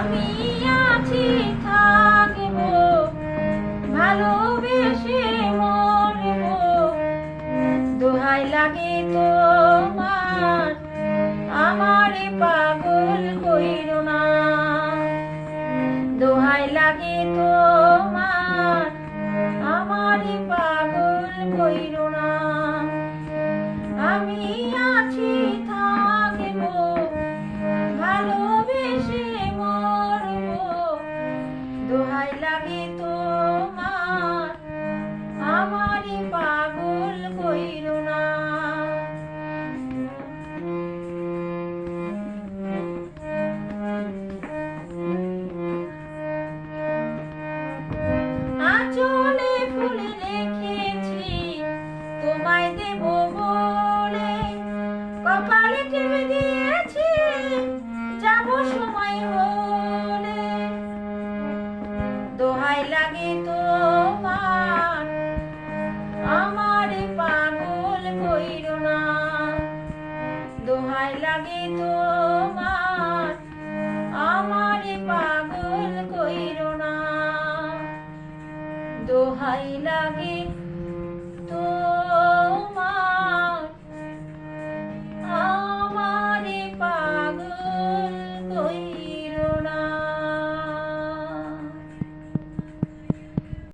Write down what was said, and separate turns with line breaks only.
আমি আছি থাকবো, ভালোবেসে মরবো। দোহাই লাগে তোমার, আমারে পাগল কইরো না। দোহাই লাগে তোমার, আমারে পাগল কইরো না। আমি আছি থাকবো, ভালোবেসে মরবো। দোহাই লাগে তোমার, আমারে পাগল কইরো না। আঁচলে ফুল রেখেছি তোমায় দেব বলে, কপালে টিপে দিয়েছি যাব সময় হলে। দোহাই লাগে তোমার, আমারে পাগল কইরো না। দোহাই লাগে তো